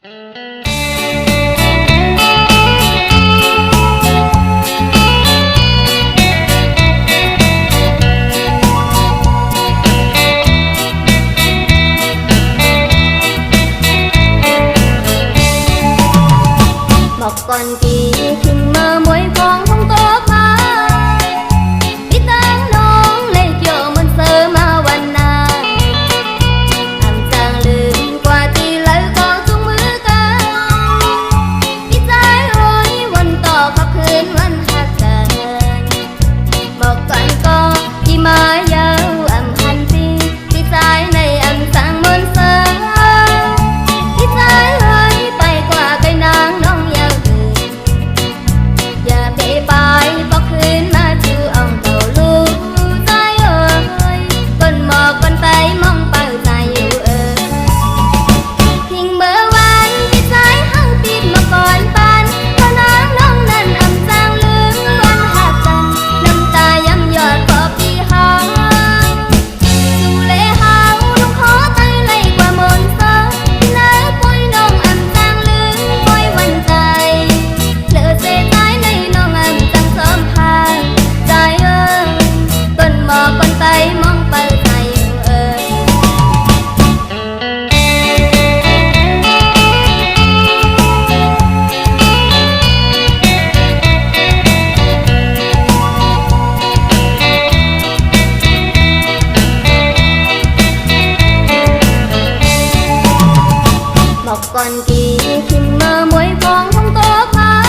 một con kỳ thình mơ muối con không tốt mà biết tan nón lên chiều mình sơ màวันนาanh chàngลืมกว่าที่แล้วก็ทุกมื้อกันพี่ใจร้อยวันต่อขับคืนวันหักกันบอกก่อนก็ที่มายาวอำพันทีพี่ใจในอำสั่งมนต์เสอพี่ใจร้อยไปกว่าไกลนางน้องยาวอย่าไปไปบอกคืนมาจูอ่องเต่าลูกใจเอ้ยก้นหมอกก้นไปมองเป่าใจอยู่ทิ้งเบอร์วันที่ใจห้างติดมาก่อนปันเพราะนางน้องนั้นอำจางลืมวันหักกันน้ำตาย้ำยอดขอพี่หาสู่เลหาวลูกขอใจเลยกว่ามนต์เสอแล้วปล่อยน้องอำจางลืมปล่อยวันใจเหลือเศษใจในน้องอำจางสมพานใจเอ้ยก้นหมอกก้นไปมองเป่าใจอยู่một con kỳ thình mơ muối con không tốt mà